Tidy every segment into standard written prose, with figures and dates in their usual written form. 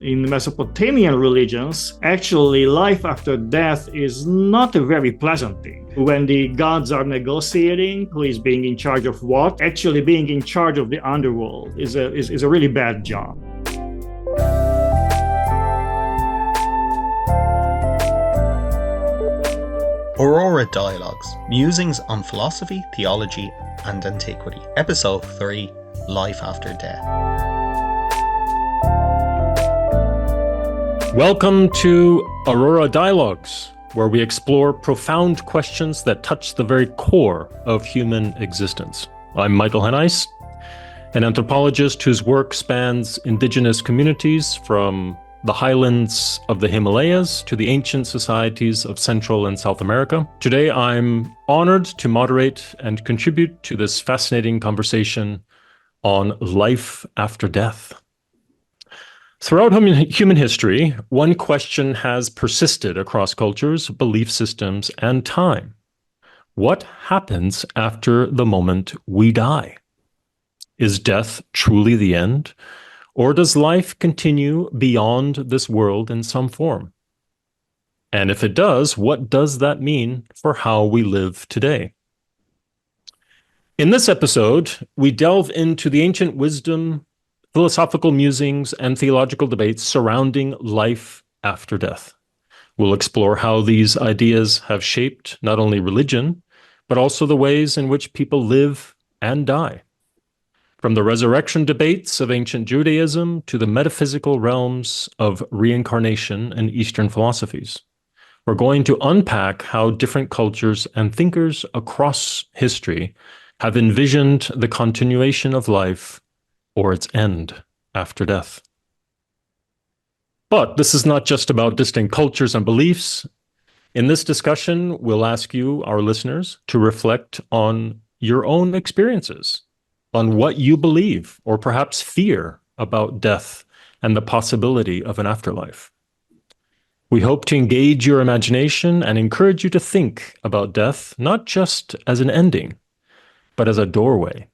In Mesopotamian religions, actually life after death is not a very pleasant thing. When the gods are negotiating who is being in charge of what, actually being in charge of the underworld is a really bad job. Aurora Dialogues, Musings on Philosophy, Theology and Antiquity, Episode 3, Life After Death. Welcome to Aurora Dialogues, where we explore profound questions that touch the very core of human existence. I'm Michael Heneise, an anthropologist whose work spans indigenous communities from the highlands of the Himalayas to the ancient societies of Central and South America. Today, I'm honored to moderate and contribute to this fascinating conversation on life after death. Throughout human history, one question has persisted across cultures, belief systems, and time. What happens after the moment we die? Is death truly the end? Or does life continue beyond this world in some form? And if it does, what does that mean for how we live today? In this episode, we delve into the ancient wisdom, philosophical musings, and theological debates surrounding life after death. We'll explore how these ideas have shaped not only religion, but also the ways in which people live and die. From the resurrection debates of ancient Judaism to the metaphysical realms of reincarnation and Eastern philosophies, we're going to unpack how different cultures and thinkers across history have envisioned the continuation of life or its end after death. But this is not just about distinct cultures and beliefs. In this discussion, we'll ask you, our listeners, to reflect on your own experiences, on what you believe or perhaps fear about death and the possibility of an afterlife. We hope to engage your imagination and encourage you to think about death not just as an ending, but as a doorway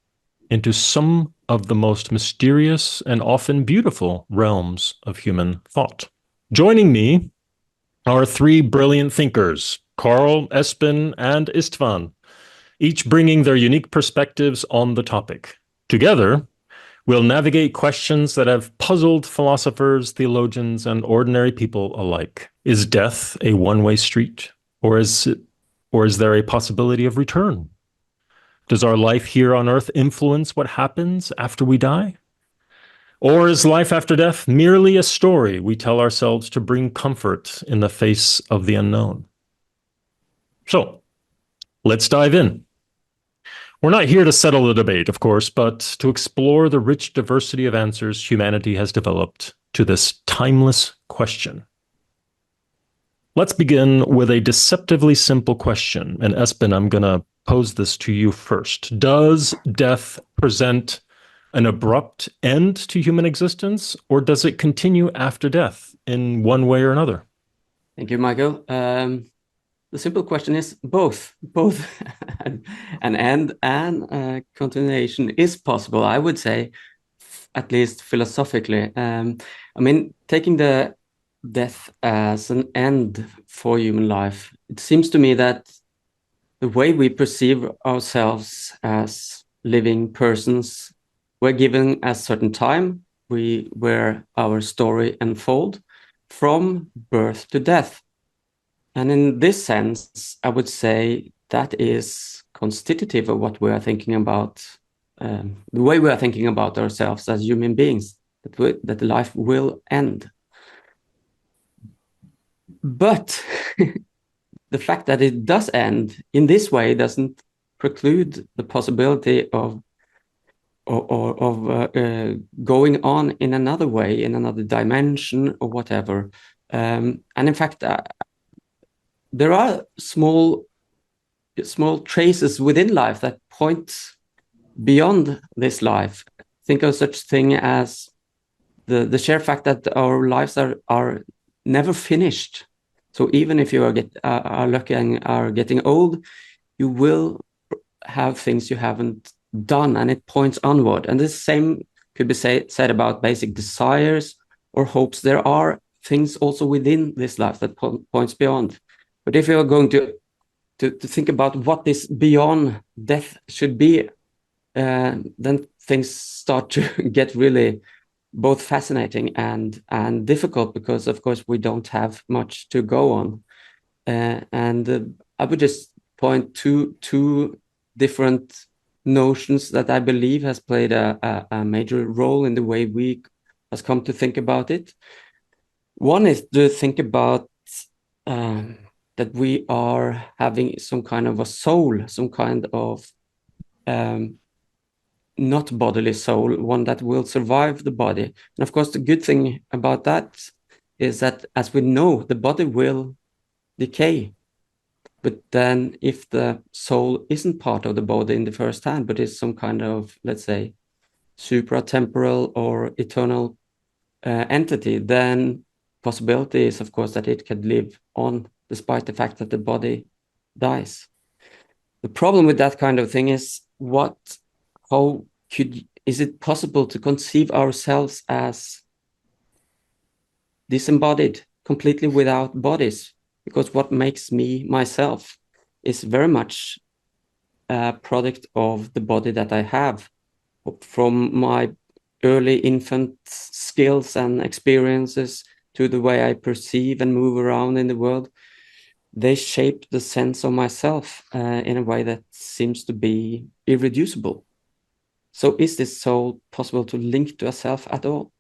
into some of the most mysterious and often beautiful realms of human thought. Joining me are three brilliant thinkers, Carl, Espen, and Istvan, each bringing their unique perspectives on the topic. Together, we'll navigate questions that have puzzled philosophers, theologians, and ordinary people alike. Is death a one-way street, or is there a possibility of return? Does our life here on earth influence what happens after we die? Or is life after death merely a story we tell ourselves to bring comfort in the face of the unknown? So, let's dive in. We're not here to settle the debate, of course, but to explore the rich diversity of answers humanity has developed to this timeless question. Let's begin with a deceptively simple question. And Espen, I'm going to pose this to you first. Does death present an abrupt end to human existence, or does it continue after death in one way or another? Thank you, Michael. The simple question is both an end and continuation is possible, I would say, at least philosophically. Taking the death as an end for human life, it seems to me that the way we perceive ourselves as living persons, we're given a certain time where our story unfolds from birth to death. And in this sense, I would say that is constitutive of what we are thinking about, the way we are thinking about ourselves as human beings, that life will end. But the fact that it does end in this way doesn't preclude the possibility of going on in another way, in another dimension or whatever. And in fact, there are small traces within life that point beyond this life. Think of such thing as the sheer fact that our lives are never finished. So even if you are lucky and are getting old, you will have things you haven't done, and it points onward. And the same could be said about basic desires or hopes. There are things also within this life that points beyond. But if you are going to think about what this beyond death should be, then things start to get really both fascinating and difficult, because of course we don't have much to go on. I would just point to two different notions that I believe has played a major role in the way we has come to think about it. One is to think about that we are having some kind of a soul, some kind of not bodily soul, one that will survive the body. And of course, the good thing about that is that, as we know, the body will decay. But then if the soul isn't part of the body in the first hand, but is some kind of, let's say, supratemporal or eternal entity, then possibility is, of course, that it can live on despite the fact that the body dies. The problem with that kind of thing is is it possible to conceive ourselves as disembodied, completely without bodies? Because what makes me myself is very much a product of the body that I have, from my early infant skills and experiences to the way I perceive and move around in the world. They shape the sense of myself in a way that seems to be irreducible. So is this soul possible to link to a self at all?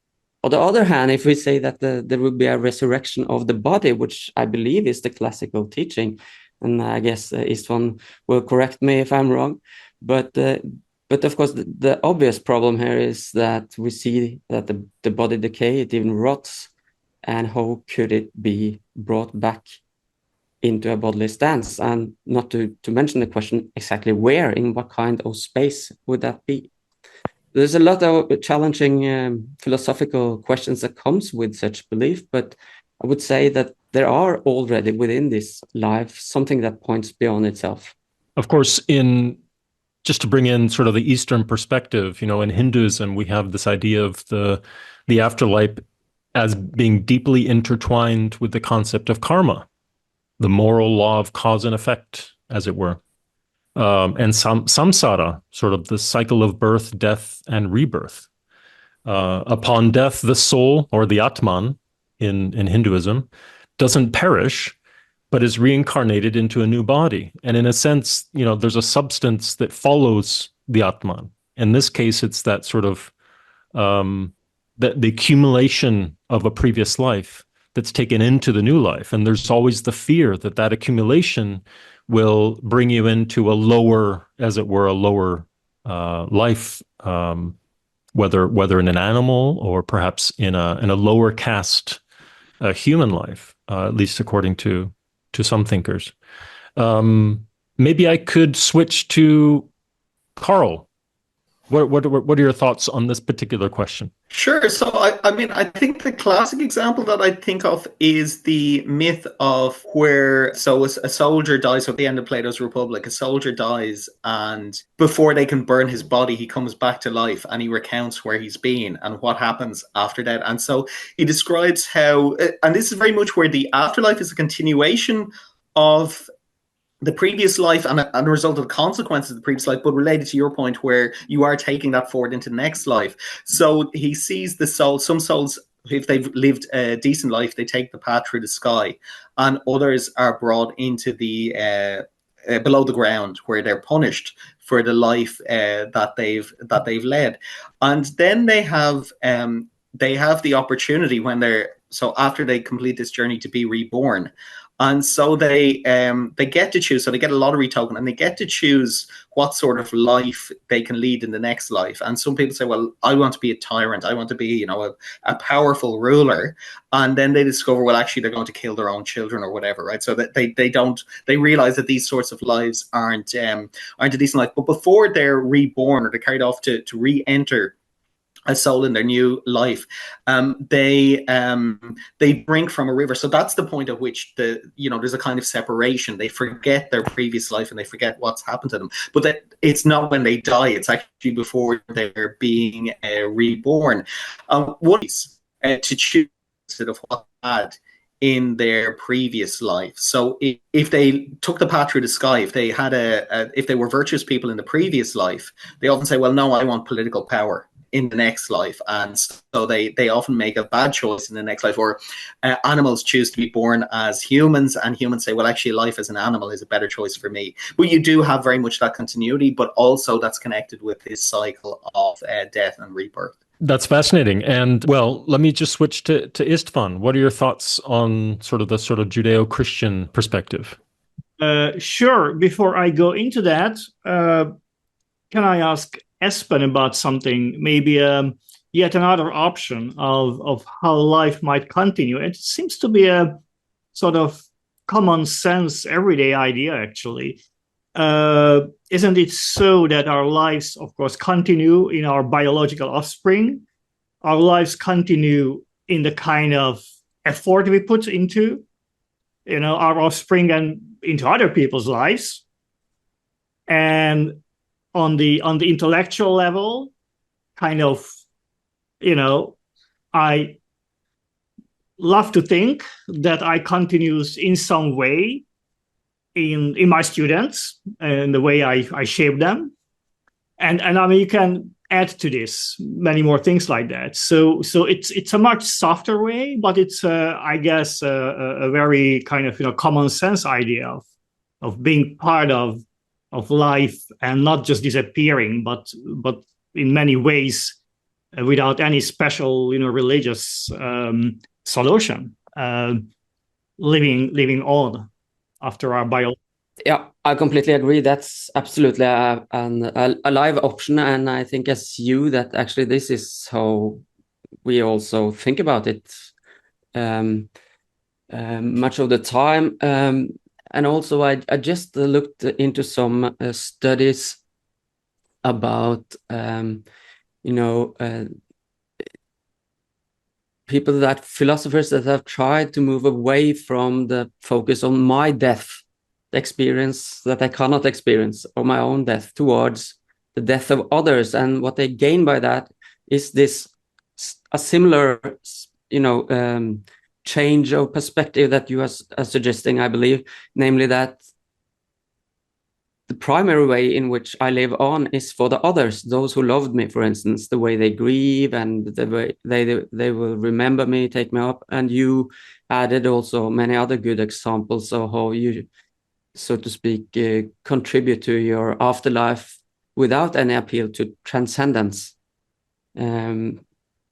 On the other hand, if we say that there will be a resurrection of the body, which I believe is the classical teaching, and I guess Istvan will correct me if I'm wrong, but of course the obvious problem here is that we see that the body decay, it even rots, and how could it be brought back into a bodily stance? And not to mention the question exactly where, in what kind of space would that be? There's a lot of challenging philosophical questions that comes with such belief, but I would say that there are already within this life something that points beyond itself. Of course, just to bring in sort of the Eastern perspective, in Hinduism, we have this idea of the afterlife as being deeply intertwined with the concept of karma, the moral law of cause and effect, as it were. And samsara, sort of the cycle of birth, death, and rebirth. Upon death, the soul, or the Atman in Hinduism, doesn't perish, but is reincarnated into a new body. And in a sense, there's a substance that follows the Atman. In this case, it's that sort of the accumulation of a previous life that's taken into the new life. And there's always the fear that accumulation will bring you into a lower, as it were, a lower life, whether in an animal or perhaps in a lower caste human life, at least according to some thinkers. Maybe I could switch to Carl. What are your thoughts on this particular question? Sure. So, I think the classic example that I think of is the myth of where, a soldier dies, so at the end of Plato's Republic, a soldier dies, and before they can burn his body, he comes back to life and he recounts where he's been and what happens after that. And so he describes how, and this is very much where the afterlife is a continuation of the previous life and a result of the consequences of the previous life, but related to your point where you are taking that forward into the next life. So he sees the soul, some souls, if they've lived a decent life, they take the path through the sky, and others are brought into the below the ground, where they're punished for the life that they've led. And then they have the opportunity after they complete this journey to be reborn. And so they get to choose. So they get a lottery token, and they get to choose what sort of life they can lead in the next life. And some people say, "Well, I want to be a tyrant. I want to be, a powerful ruler." And then they discover, well, actually, they're going to kill their own children or whatever, right? So that they realize that these sorts of lives aren't a decent life. But before they're reborn or they're carried off to re-enter a soul in their new life, they drink from a river. So that's the point at which there's a kind of separation. They forget their previous life and they forget what's happened to them. But that it's not when they die; it's actually before they're being reborn. to choose instead of what they had in their previous life. So if they took the path through the sky, if they had if they were virtuous people in the previous life, they often say, well, no, I want political power in the next life. And so they often make a bad choice in the next life. Or animals choose to be born as humans, and humans say, well, actually life as an animal is a better choice for me. But you do have very much that continuity, but also that's connected with this cycle of death and rebirth. That's fascinating. And well, let me just switch to Istvan. What are your thoughts on sort of the sort of Judeo-Christian perspective? Sure. Before I go into that, can I ask Espen about something? Maybe yet another option of how life might continue. It seems to be a sort of common sense, everyday idea, actually. Isn't it so that our lives, of course, continue in our biological offspring? Our lives continue in the kind of effort we put into, our offspring and into other people's lives. And on the intellectual level, kind of, I love to think that I continues in some way in my students and the way I shape them. And I mean, you can add to this many more things like that. So it's a much softer way, but it's I guess a very kind of common sense idea of being part of life and not just disappearing, but in many ways without any special religious solution, living on after our bio. Yeah, I completely agree. That's absolutely a live option, and I think as you that actually this is how we also think about it much of the time. And also, I just looked into some studies about philosophers that have tried to move away from the focus on my death, the experience that I cannot experience, or my own death, towards the death of others. And what they gain by that is a similar, change of perspective that you are suggesting, I believe, namely that the primary way in which I live on is for the others, those who loved me, for instance, the way they grieve and the way they will remember me, take me up. And you added also many other good examples of how you, so to speak, contribute to your afterlife without any appeal to transcendence.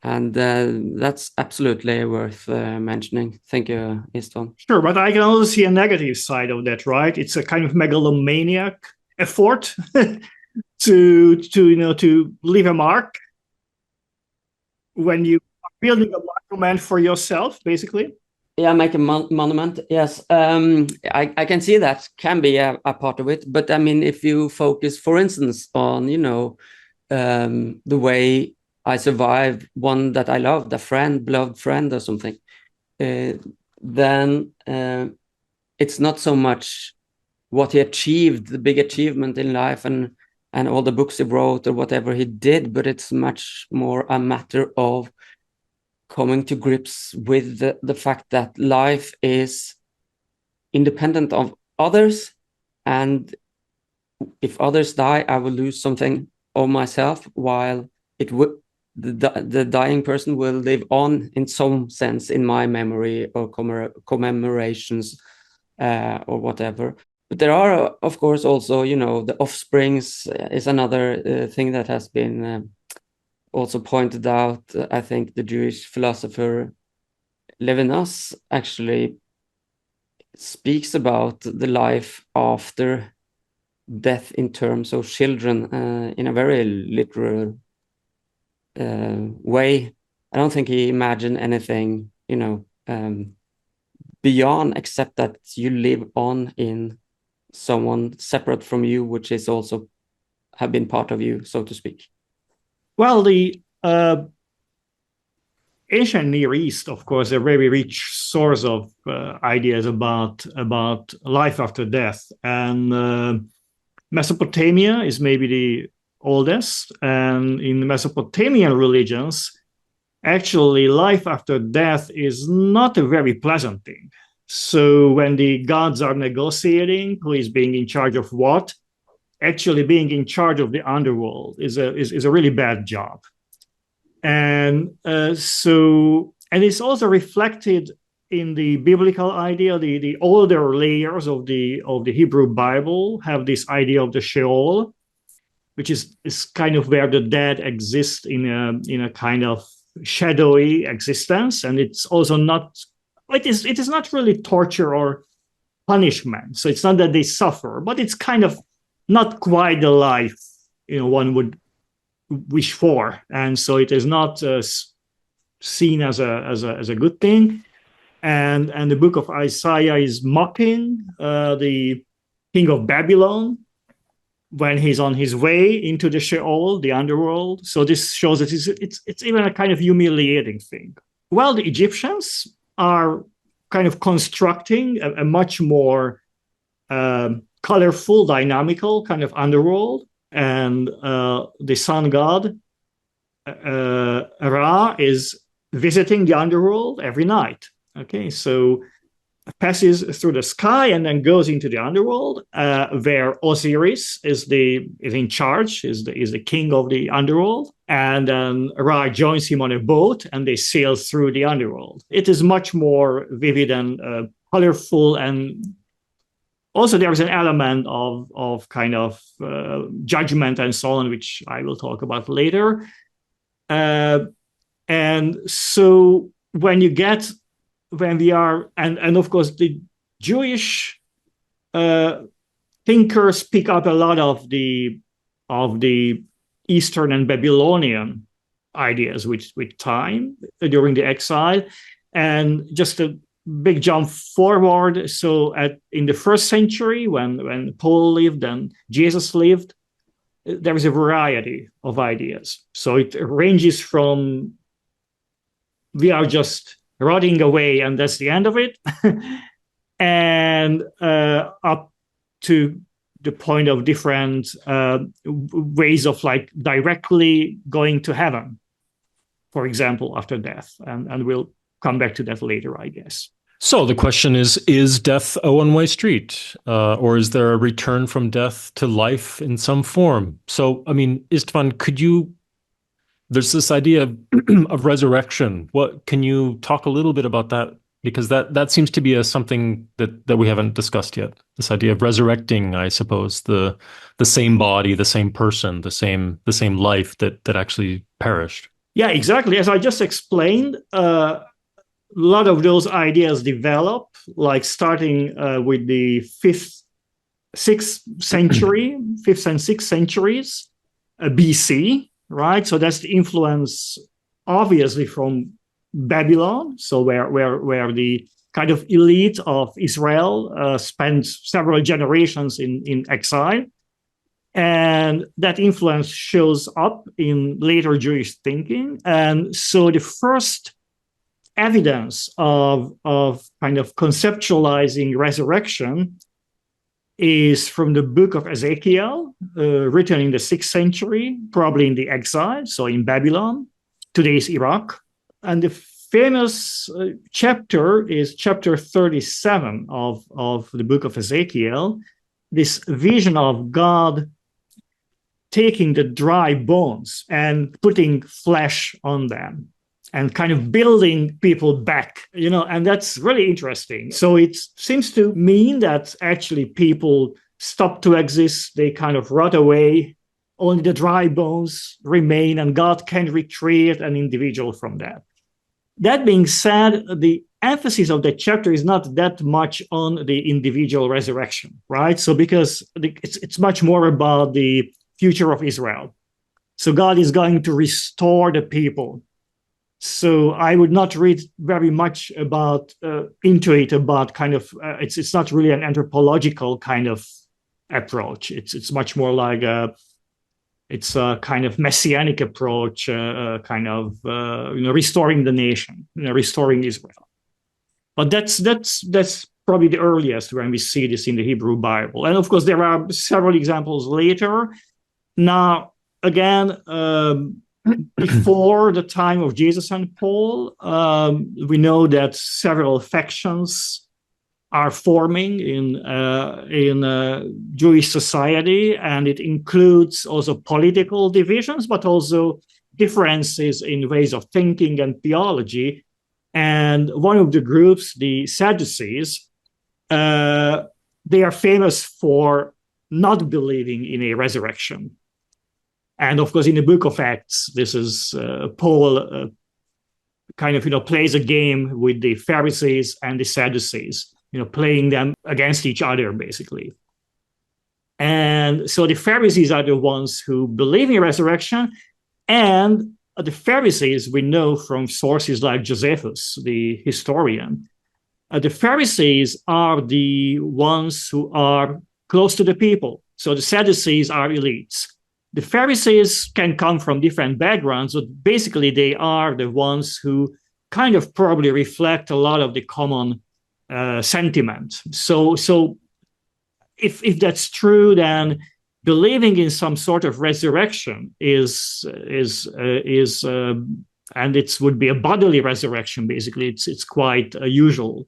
And that's absolutely worth mentioning. Thank you, Istvan. Sure, but I can also see a negative side of that, right? It's a kind of megalomaniac effort to leave a mark when you are building a monument for yourself, basically. Yeah, make a monument. Yes, I can see that can be a part of it. But I mean, if you focus, for instance, on the way I survived one that I loved, beloved friend or something, then it's not so much what he achieved, the big achievement in life and all the books he wrote or whatever he did, but it's much more a matter of coming to grips with the fact that life is independent of others, and if others die, I will lose something of myself, while the dying person will live on in some sense in my memory or commemorations or whatever. But there are, of course, also, the offsprings is another thing that has been also pointed out. I think the Jewish philosopher Levinas actually speaks about the life after death in terms of children in a very literal way. I don't think he imagined anything, beyond, except that you live on in someone separate from you, which is also have been part of you, so to speak. Well, the ancient Near East, of course, a very rich source of ideas about life after death, and Mesopotamia is maybe the oldest, and in Mesopotamian religions, actually life after death is not a very pleasant thing. So when the gods are negotiating who is being in charge of what, actually being in charge of the underworld is a really bad job. And and it's also reflected in the biblical idea. The older layers of the Hebrew Bible have this idea of the Sheol, which is kind of where the dead exist in a kind of shadowy existence, and it's also not. It is not really torture or punishment. So it's not that they suffer, but it's kind of not quite the life one would wish for, and so it is not seen as a good thing. And the book of Isaiah is mocking the king of Babylon when he's on his way into the Sheol, the underworld. So this shows that it's even a kind of humiliating thing. Well, the Egyptians are kind of constructing a much more colorful, dynamical kind of underworld. And the sun god, Ra, is visiting the underworld every night. Okay, so passes through the sky and then goes into the underworld, where Osiris is in charge, is the king of the underworld, and then Ra joins him on a boat, and they sail through the underworld. It is much more vivid and colorful, and also there is an element of kind of judgment and so on, which I will talk about later. And so when we are, and of course the Jewish thinkers pick up a lot of the Eastern and Babylonian ideas with time during the exile. And just a big jump forward. So in the first century, when Paul lived and Jesus lived, there is a variety of ideas. So it ranges from we are just rotting away and that's the end of it, and up to the point of different ways of like directly going to heaven, for example, after death. And we'll come back to that later, I guess. So the question is death a one-way street, or is there a return from death to life in some form? So, I mean, Istvan, there's this idea of resurrection. Can you talk a little bit about that? Because that seems to be something that we haven't discussed yet. This idea of resurrecting, I suppose, the same body, the same person, the same life that actually perished. Yeah, exactly. As I just explained, a lot of those ideas develop, like starting with the 5th and 6th centuries BC, right? So that's the influence, obviously, from Babylon. So where the kind of elite of Israel spent several generations in exile. And that influence shows up in later Jewish thinking. And so the first evidence of kind of conceptualizing resurrection is from the book of Ezekiel, written in the 6th century, probably in the exile, so in Babylon, today's Iraq. And the famous chapter is chapter 37 of the book of Ezekiel, this vision of God taking the dry bones and putting flesh on them and kind of building people back, and that's really interesting. So it seems to mean that actually people stop to exist, they kind of rot away, only the dry bones remain, and God can recreate an individual from that. That being said, the emphasis of the chapter is not that much on the individual resurrection, right? So because it's much more about the future of Israel. So God is going to restore the people. So I would not read very much into it about kind of it's not really an anthropological kind of approach. It's much more like it's a kind of messianic approach, kind of restoring the nation, restoring Israel. But that's probably the earliest when we see this in the Hebrew Bible. And of course, there are several examples later. Now, again, before the time of Jesus and Paul, we know that several factions are forming in Jewish society, and it includes also political divisions, but also differences in ways of thinking and theology. And one of the groups, the Sadducees, they are famous for not believing in a resurrection. And of course, in the book of Acts, this is Paul kind of, plays a game with the Pharisees and the Sadducees, playing them against each other, basically. And so the Pharisees are the ones who believe in resurrection. And the Pharisees, we know from sources like Josephus, the historian, the Pharisees are the ones who are close to the people. So the Sadducees are elites. The Pharisees can come from different backgrounds, but basically they are the ones who kind of probably reflect a lot of the common sentiment. So if that's true, then believing in some sort of resurrection is and it would be a bodily resurrection. Basically, it's quite usual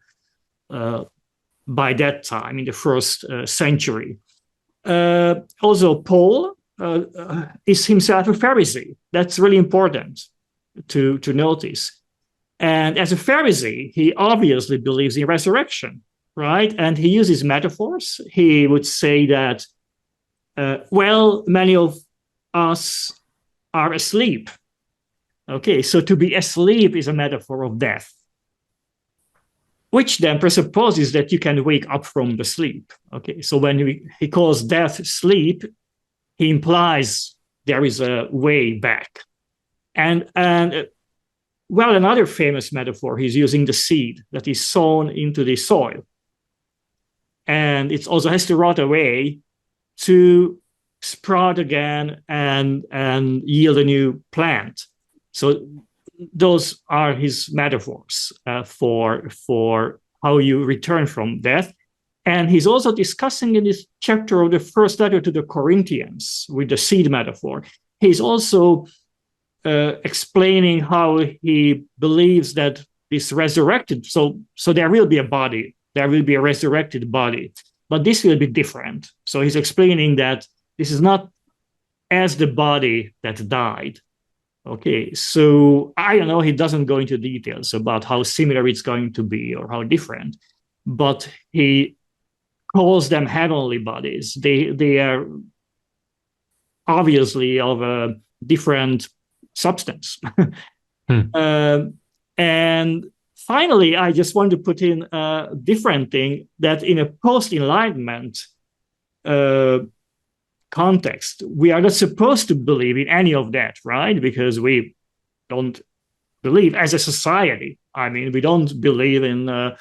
by that time in the first century. Also, Paul is himself a Pharisee. That's really important to notice. And as a Pharisee, he obviously believes in resurrection, right? And he uses metaphors. He would say that, many of us are asleep. Okay, so to be asleep is a metaphor of death, which then presupposes that you can wake up from the sleep. Okay, so when he calls death sleep, he implies there is a way back. And another famous metaphor, he's using the seed that is sown into the soil. And it also has to rot away to sprout again and yield a new plant. So those are his metaphors for how you return from death. And he's also discussing in this chapter of the first letter to the Corinthians with the seed metaphor. He's also explaining how he believes that this resurrected, so there will be a body, there will be a resurrected body, but this will be different. So he's explaining that this is not as the body that died. Okay, so I don't know, he doesn't go into details about how similar it's going to be or how different, but he calls them heavenly bodies. They are obviously of a different substance. And finally, I just want to put in a different thing, that in a post-Enlightenment context, we are not supposed to believe in any of that, right? Because we don't believe as a society. I mean, we don't believe in the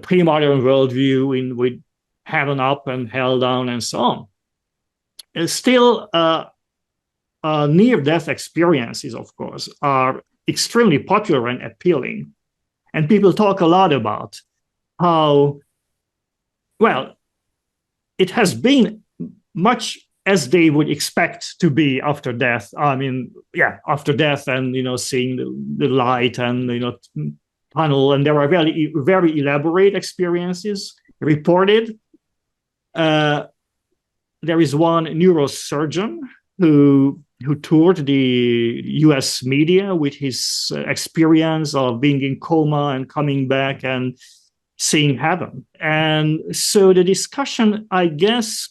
pre-modern worldview with heaven up and hell down and so on. And still, near-death experiences, of course, are extremely popular and appealing. And people talk a lot about how, it has been much as they would expect to be after death. I mean, after death and, seeing the light and, tunnel, and there are very, very elaborate experiences reported. There is one neurosurgeon who toured the US media with his experience of being in coma and coming back and seeing heaven. And so the discussion, I guess,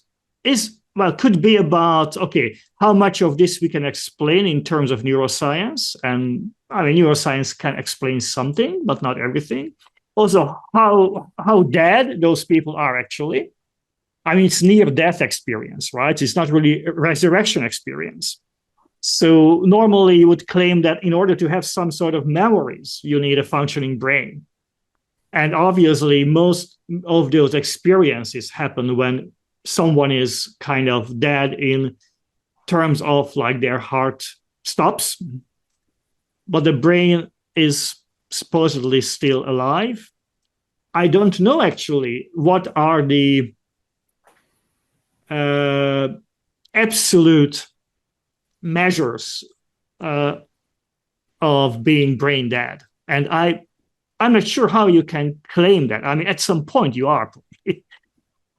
could be about, okay, how much of this we can explain in terms of neuroscience. And I mean, neuroscience can explain something, but not everything. Also, how dead those people are actually. I mean, it's near-death experience, right? It's not really a resurrection experience. So normally you would claim that in order to have some sort of memories, you need a functioning brain. And obviously, most of those experiences happen when someone is kind of dead in terms of like their heart stops, but the brain is supposedly still alive. I don't know actually what are the absolute measures of being brain dead. And I'm not sure how you can claim that. I mean, at some point you are.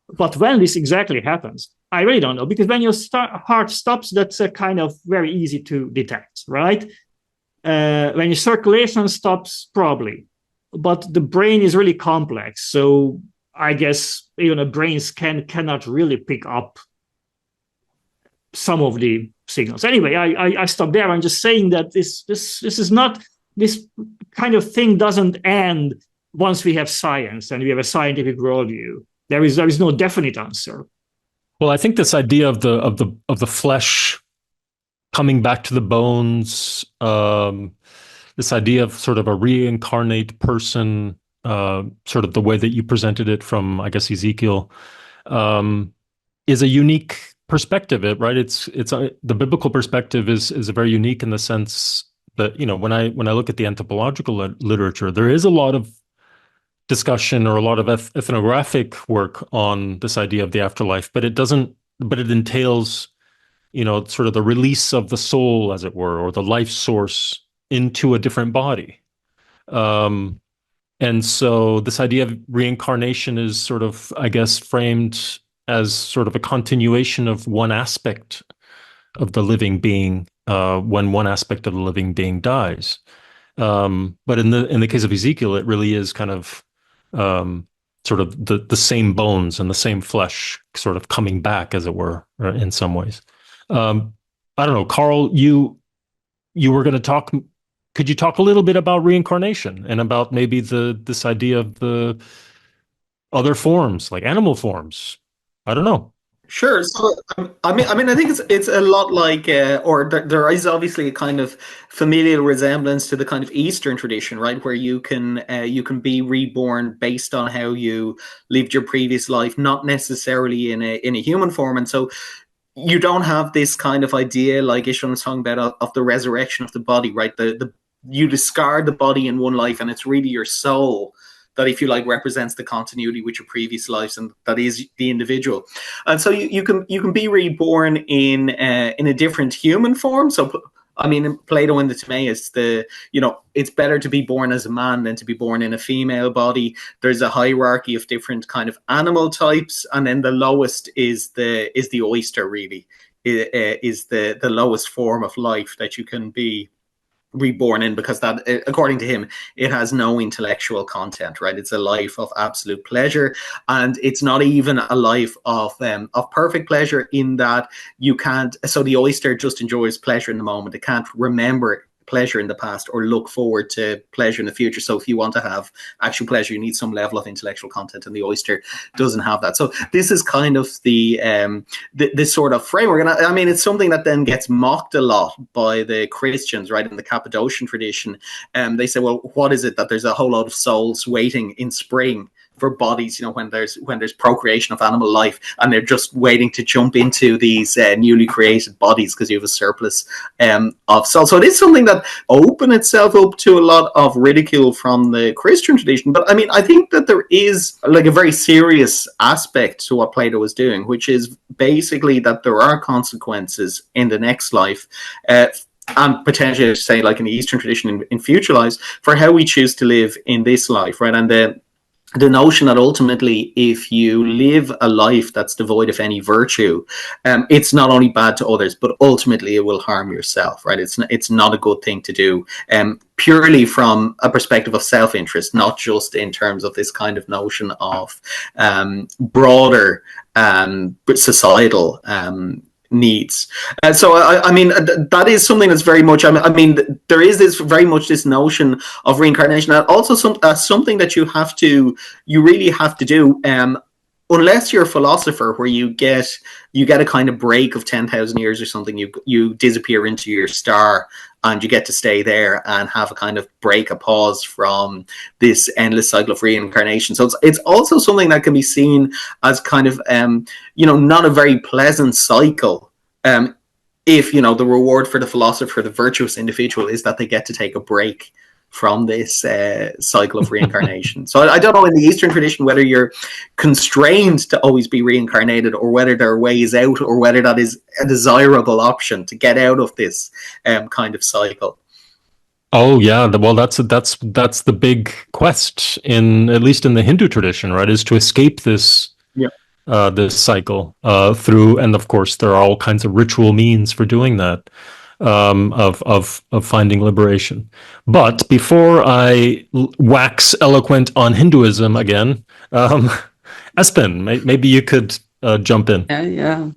But when this exactly happens, I really don't know. Because when your heart stops, that's a kind of very easy to detect, right? When your circulation stops, probably. But the brain is really complex. So I guess even a brain scan cannot really pick up some of the signals. Anyway, I stop there. I'm just saying that this is not, this kind of thing doesn't end once we have science and we have a scientific worldview. There is no definite answer. Well, I think this idea of the flesh coming back to the bones, this idea of sort of a reincarnate person, sort of the way that you presented it from, I guess, Ezekiel, is a unique perspective. Right? It's the biblical perspective is very unique in the sense that, you know, when I look at the anthropological literature, there is a lot of discussion or a lot of ethnographic work on this idea of the afterlife, but it entails, you know, sort of the release of the soul, as it were, or the life source into a different body. And so this idea of reincarnation is sort of, I guess, framed as sort of a continuation of one aspect of the living being, when one aspect of the living being dies. But in the case of Ezekiel, it really is kind of sort of the same bones and the same flesh sort of coming back, as it were, in some ways. I don't know, Carl, you were going to talk. Could you talk a little bit about reincarnation and about maybe this idea of the other forms, like animal forms? I don't know. Sure. So, I mean, I think it's a lot like, or there is obviously a kind of familial resemblance to the kind of Eastern tradition, right, where you can be reborn based on how you lived your previous life, not necessarily in a human form, and so you don't have this kind of idea like Istvan was talking about of the resurrection of the body, right? You discard the body in one life, and it's really your soul that, if you like, represents the continuity with your previous lives, and that is the individual. And so you can be reborn in a different human form. So, I mean, in Plato in the Timaeus, it's better to be born as a man than to be born in a female body. There's a hierarchy of different kind of animal types, and then the lowest is the oyster. Really, is the lowest form of life that you can be reborn in, because that, according to him, it has no intellectual content, right? It's a life of absolute pleasure, and it's not even a life of perfect pleasure, in that you can't. So the oyster just enjoys pleasure in the moment. It can't remember pleasure in the past or look forward to pleasure in the future. So if you want to have actual pleasure, you need some level of intellectual content, and the oyster doesn't have that. So this is kind of this sort of framework. And I mean, it's something that then gets mocked a lot by the Christians, right, in the Cappadocian tradition. They say, well, what is it that there's a whole lot of souls waiting in spring for bodies, when there's procreation of animal life, and they're just waiting to jump into these newly created bodies because you have a surplus of souls. So it is something that opened itself up to a lot of ridicule from the Christian tradition. But I mean, I think that there is like a very serious aspect to what Plato was doing, which is basically that there are consequences in the next life, and potentially, say, like in the Eastern tradition, in future lives, for how we choose to live in this life, right? And the notion that ultimately, if you live a life that's devoid of any virtue, it's not only bad to others, but ultimately it will harm yourself, right? It's not a good thing to do, purely from a perspective of self-interest, not just in terms of this kind of notion of broader societal needs. So I mean, that is something that's very much, I mean, there is this very much this notion of reincarnation, and also something that you really have to do, unless you're a philosopher, where you get a kind of break of 10,000 years or something. You disappear into your star, and you get to stay there and have a kind of break, a pause from this endless cycle of reincarnation. So it's also something that can be seen as kind of not a very pleasant cycle. If the reward for the philosopher, the virtuous individual, is that they get to take a break from this cycle of reincarnation. So I don't know in the Eastern tradition whether you're constrained to always be reincarnated, or whether there are ways out, or whether that is a desirable option to get out of this kind of cycle. Oh yeah, well that's the big quest in, at least in the Hindu tradition, right? Is to escape this this cycle through, and of course there are all kinds of ritual means for doing that, of finding liberation. But before I wax eloquent on Hinduism again, Espen, maybe you could jump in. I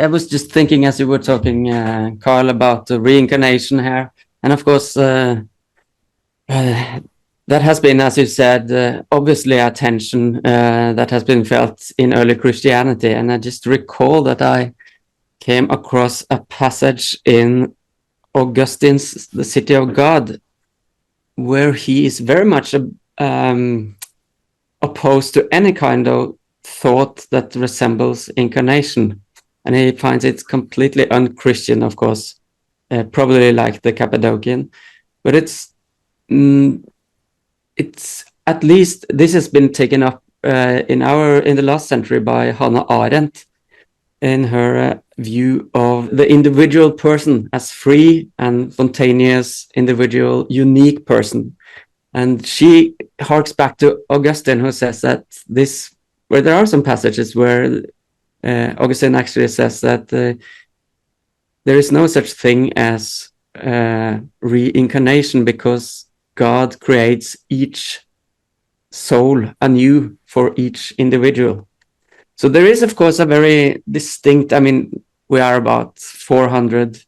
was just thinking as you were talking, Carl, about the reincarnation here. And of course, that has been, as you said, obviously a tension that has been felt in early Christianity. And I just recall that I came across a passage in Augustine's The City of God, where he is very much opposed to any kind of thought that resembles incarnation. And he finds it completely unchristian, of course. Probably like the Cappadocian, but it's at least this has been taken up in the last century by Hannah Arendt in her view of the individual person as free and spontaneous individual, unique person, and she harks back to Augustine, who says that where there are some passages where Augustine actually says that. There is no such thing as reincarnation, because God creates each soul anew for each individual. So there is, of course, a very distinct, I mean, we are about 400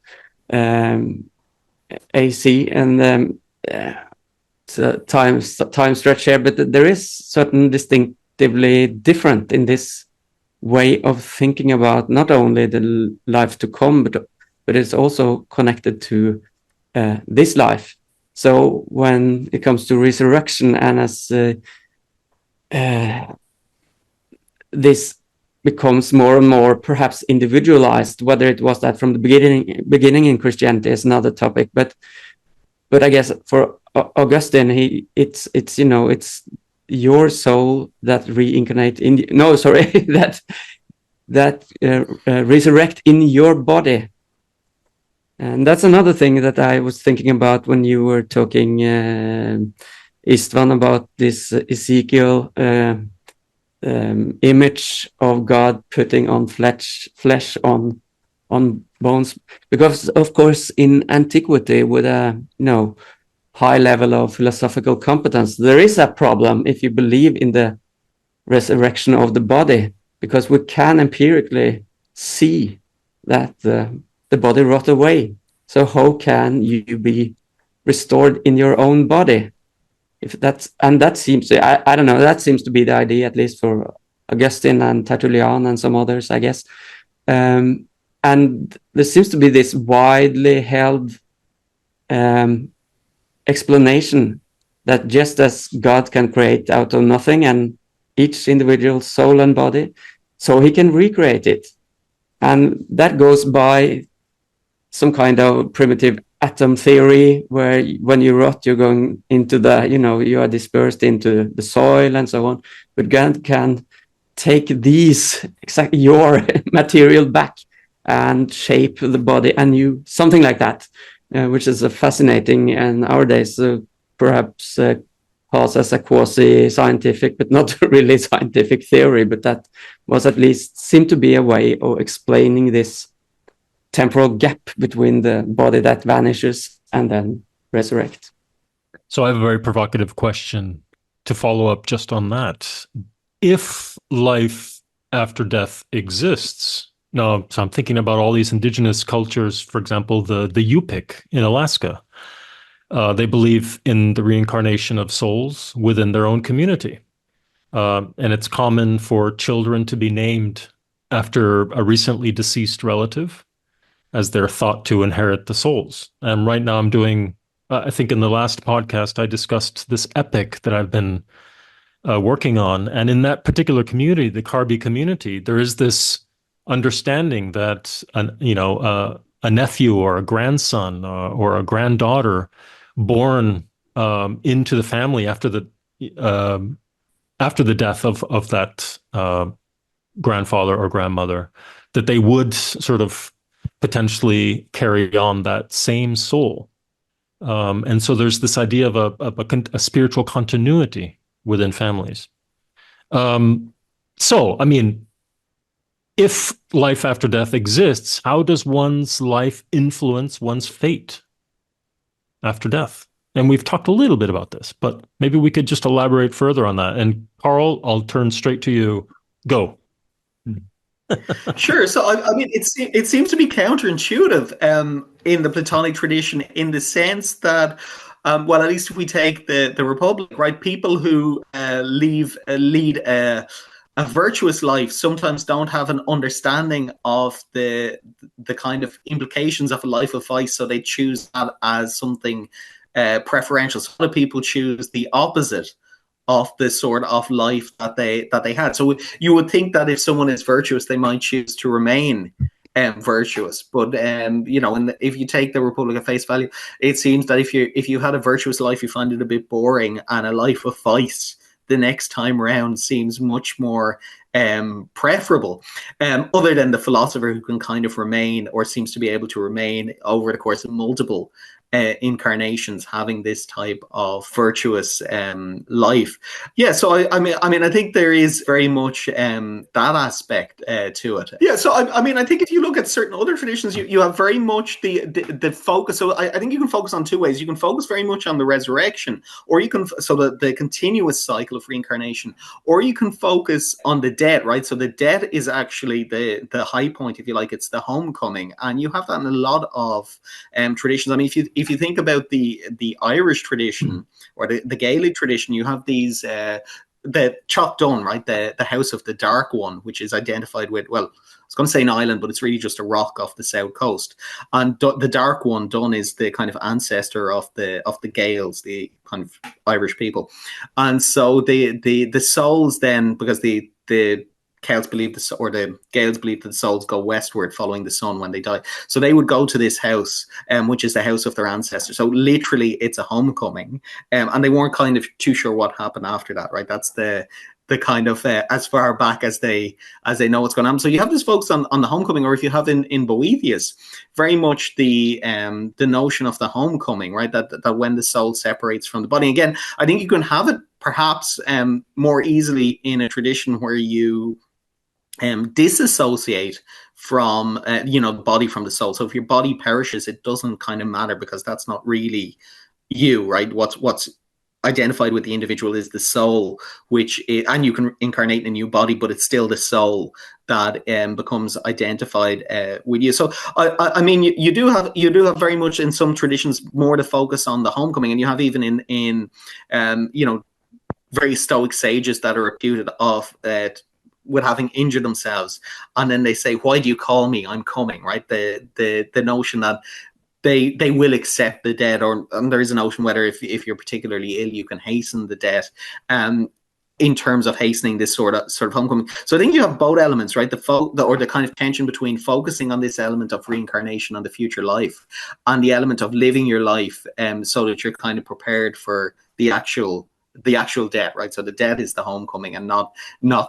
AC, and it's a time stretch here, but there is certain distinctively different in this way of thinking about not only the life to come, but it's also connected to this life. So when it comes to resurrection, and as this becomes more and more perhaps individualized, whether it was that from the beginning in Christianity is another topic. But I guess for Augustine, it's your soul that reincarnate in that resurrect in your body. And that's another thing that I was thinking about when you were talking, Istvan, about this Ezekiel image of God putting on flesh on bones. Because, of course, in antiquity, with a high level of philosophical competence, there is a problem if you believe in the resurrection of the body, because we can empirically see that the body rot away. So how can you be restored in your own body? That seems to, I don't know, that seems to be the idea, at least for Augustine and Tertullian and some others, I guess. And there seems to be this widely held explanation that just as God can create out of nothing and each individual soul and body, so he can recreate it. And that goes by some kind of primitive atom theory, where when you rot, you're going into you are dispersed into the soil and so on. But God can take your material back and shape the body anew, something like that, which is a fascinating, and nowadays perhaps calls as a quasi-scientific, but not really scientific theory, but that was at least seemed to be a way of explaining this temporal gap between the body that vanishes and then resurrect. So I have a very provocative question to follow up just on that. If life after death exists, so I'm thinking about all these indigenous cultures, for example, the Yupik in Alaska. They believe in the reincarnation of souls within their own community. And it's common for children to be named after a recently deceased relative, as they're thought to inherit the souls. And right now I'm doing, I think in the last podcast, I discussed this epic that I've been working on. And in that particular community, the Karbi community, there is this understanding that, a nephew or a grandson or a granddaughter born into the family after the death of that grandfather or grandmother, that they would sort of potentially carry on that same soul. And so there's this idea of a spiritual continuity within families. So, I mean, if life after death exists, how does one's life influence one's fate after death? And we've talked a little bit about this, but maybe we could just elaborate further on that. And Carl, I'll turn straight to you. Go. Sure. So, I mean, it seems to be counterintuitive in the Platonic tradition, in the sense that, well, at least if we take the Republic, right, people who lead a virtuous life sometimes don't have an understanding of the kind of implications of a life of vice, so they choose that as something preferential. So a lot of people choose the opposite of the sort of life that they had. So you would think that if someone is virtuous, they might choose to remain virtuous. But you know, and if you take the Republic at face value, it seems that if you had a virtuous life, you find it a bit boring, and a life of vice the next time around seems much more preferable. Other than the philosopher who can kind of remain, or seems to be able to remain over the course of multiple incarnations, having this type of virtuous life. Yeah, so I mean, I think there is very much that aspect to it. Yeah, so I mean, I think if you look at certain other traditions, you have very much the focus. So I think you can focus on two ways. You can focus very much on the resurrection, or you can the continuous cycle of reincarnation, or you can focus on the death, right? So the death is actually the high point, if you like. It's the homecoming, and you have that in a lot of traditions. I mean, if you think about the Irish tradition or the Gaelic tradition, you have these the Chalk Dun, right? The House of the Dark One, which is identified with, well, I was going to say an island, but it's really just a rock off the south coast. And the Dark One, Dun, is the kind of ancestor of the Gaels, the kind of Irish people. And so the souls then, because the Celts believe or the Gaels believe that the souls go westward following the sun when they die. So they would go to this house, which is the house of their ancestors. So literally, it's a homecoming, and they weren't kind of too sure what happened after that. Right? That's the kind of as far back as they know what's going on. So you have this focus on the homecoming, or if you have in Boethius, very much the notion of the homecoming, right? That when the soul separates from the body. Again, I think you can have it perhaps more easily in a tradition where you disassociate from the body from the soul. So if your body perishes, it doesn't kind of matter, because that's not really you, right? What's identified with the individual is the soul, and you can incarnate in a new body, but it's still the soul that becomes identified with you. So I mean, you do have very much in some traditions more to focus on the homecoming, and you have even in very Stoic sages that are reputed of with having injured themselves, and then they say, "Why do you call me? I'm coming." Right? The notion that they will accept the death, and there is a notion whether if you're particularly ill, you can hasten the death. In terms of hastening this sort of homecoming. So I think you have both elements, right? The kind of tension between focusing on this element of reincarnation and the future life, and the element of living your life so that you're kind of prepared for the actual death, right? So the death is the homecoming, and not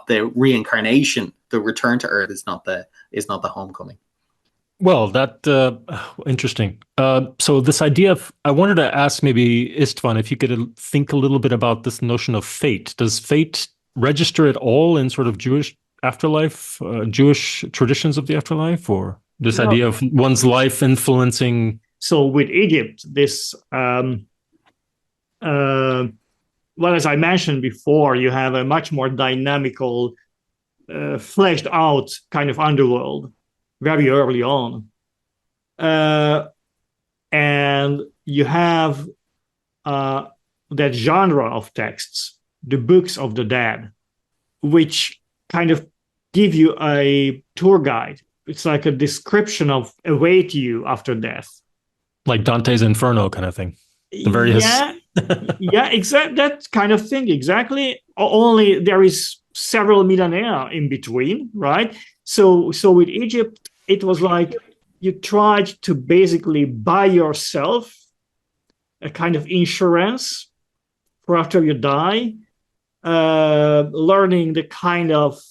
the reincarnation. The return to Earth is not the homecoming. Well, that interesting. So this idea of, I wanted to ask maybe Istvan if you could think a little bit about this notion of fate. Does fate register at all in sort of Jewish afterlife, Jewish traditions of the afterlife, or this idea of one's life influencing? So with Egypt, this well, as I mentioned before, you have a much more dynamical, fleshed out kind of underworld very early on. And you have that genre of texts, the books of the dead, which kind of give you a tour guide. It's like a description of await you after death. Like Dante's Inferno kind of thing. The various... Yeah, exactly, that kind of thing, exactly. Only there is several millennia in between, right? So with Egypt, it was like you tried to basically by yourself a kind of insurance for after you die, learning the kind of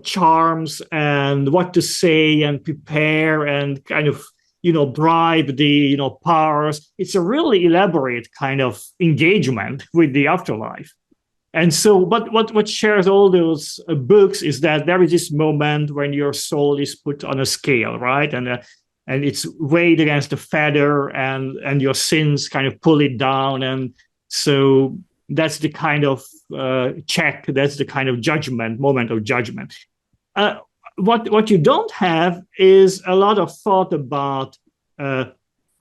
charms and what to say and prepare and kind of bribe the powers. It's a really elaborate kind of engagement with the afterlife. And so, but what shares all those books is that there is this moment when your soul is put on a scale, right? And it's weighed against the feather, and your sins kind of pull it down. And so that's the kind of check. That's the kind of moment of judgment. What you don't have is a lot of thought about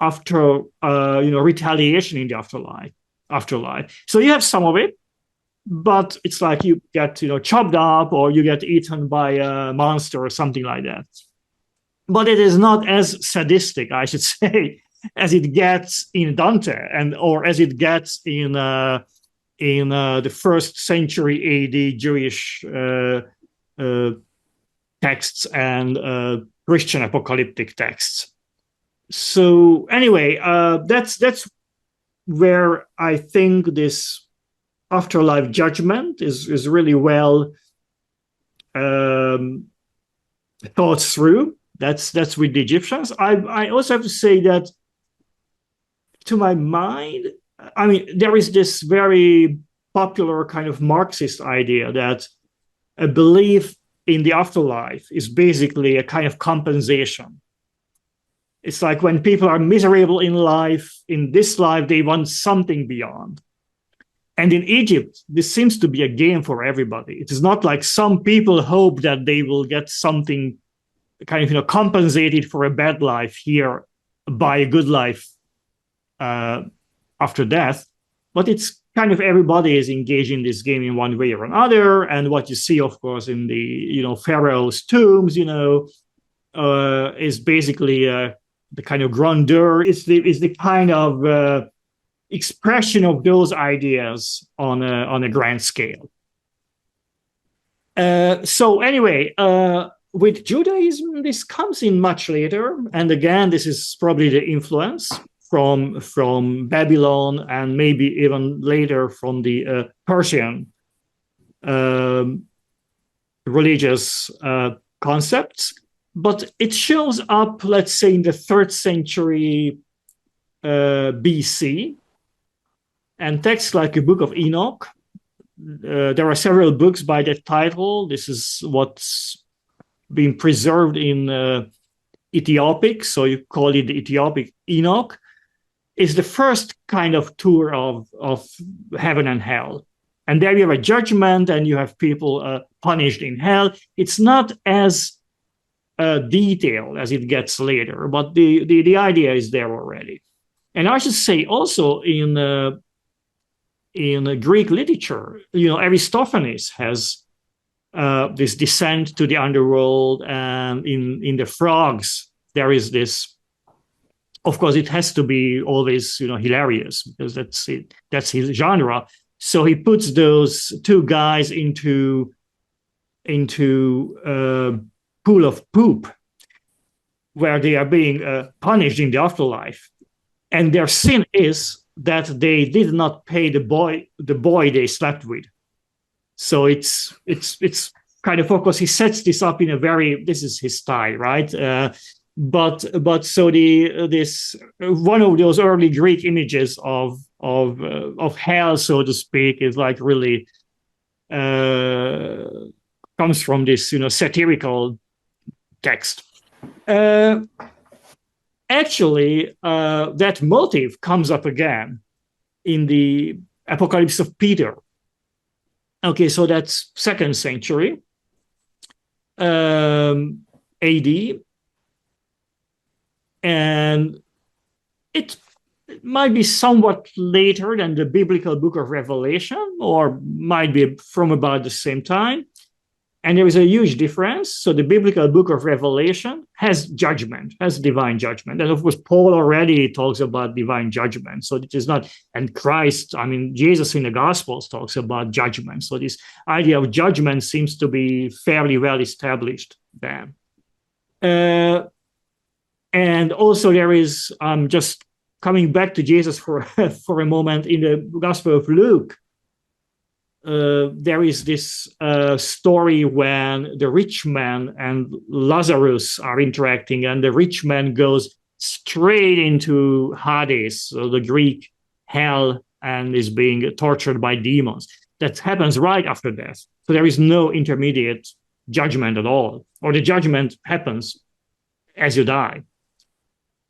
retaliation in the afterlife. So you have some of it, but it's like you get chopped up or you get eaten by a monster or something like that. But it is not as sadistic, I should say, as it gets in Dante or as it gets in the first century AD Jewish texts and Christian apocalyptic texts. So anyway, that's where I think this afterlife judgment is really well thought through. That's with the Egyptians. I also have to say that, to my mind, I mean, there is this very popular kind of Marxist idea that a belief in the afterlife is basically a kind of compensation. It's like when people are miserable in life, in this life, they want something beyond. And in Egypt, this seems to be a game for everybody. It is not like some people hope that they will get something kind of compensated for a bad life here by a good life after death, but it's kind of everybody is engaged in this game in one way or another. And what you see, of course, in the pharaoh's tombs, is basically the kind of grandeur. It's the kind of expression of those ideas on a grand scale. So anyway, with Judaism, this comes in much later, and again, this is probably the influence from Babylon and maybe even later from the Persian religious concepts. But it shows up, let's say, in the 3rd century BC, and texts like the Book of Enoch. There are several books by that title. This is what's been preserved in Ethiopic, so you call it the Ethiopic Enoch. Is the first kind of tour of heaven and hell. And there you have a judgment and you have people punished in hell. It's not as detailed as it gets later, but the idea is there already. And I should say also in Greek literature, Aristophanes has this descent to the underworld, and in the frogs, there is this. Of course, it has to be always, hilarious because that's it. That's his genre. So he puts those two guys into a pool of poop, where they are being punished in the afterlife, and their sin is that they did not pay the boy they slept with. So it's kind of, course, he sets this up in a very. This is his style, right? But so this one of those early Greek images of hell, so to speak, is like really comes from this satirical text. Actually, that motive comes up again in the Apocalypse of Peter. Okay, so that's 2nd century AD. And it might be somewhat later than the biblical book of Revelation, or might be from about the same time. And there is a huge difference. So the biblical book of Revelation has judgment, has divine judgment. And of course, Paul already talks about divine judgment. So it is not, and Christ, Jesus in the Gospels talks about judgment. So this idea of judgment seems to be fairly well established then. And also there is, just coming back to Jesus for for a moment, in the Gospel of Luke, there is this story when the rich man and Lazarus are interacting, and the rich man goes straight into Hades, so the Greek hell, and is being tortured by demons. That happens right after death. So there is no intermediate judgment at all, or the judgment happens as you die.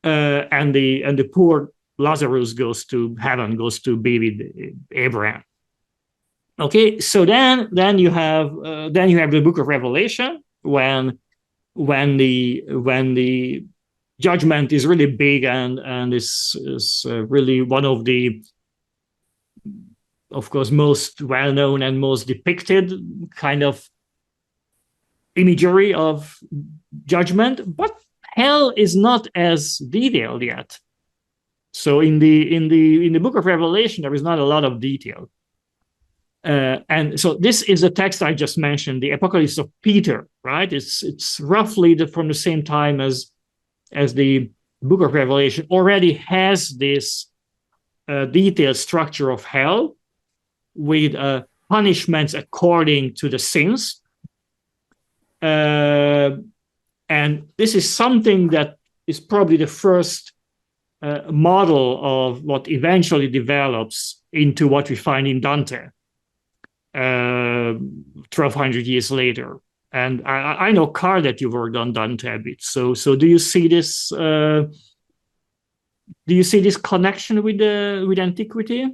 And the poor Lazarus goes to heaven, goes to be with Abraham. Okay, so then you have the book of Revelation, when the judgment is really big, and is really one of the, of course, most well-known and most depicted kind of imagery of judgment. But hell is not as detailed yet. So in the book of Revelation, there is not a lot of detail. And so this is the text I just mentioned, the Apocalypse of Peter, right? It's roughly from the same time as the book of Revelation already has this detailed structure of hell with punishments according to the sins. And this is something that is probably the first model of what eventually develops into what we find in Dante 1,200 years later. And I know, Carl, that you worked on Dante a bit. So do you see this? Do you see this connection with antiquity?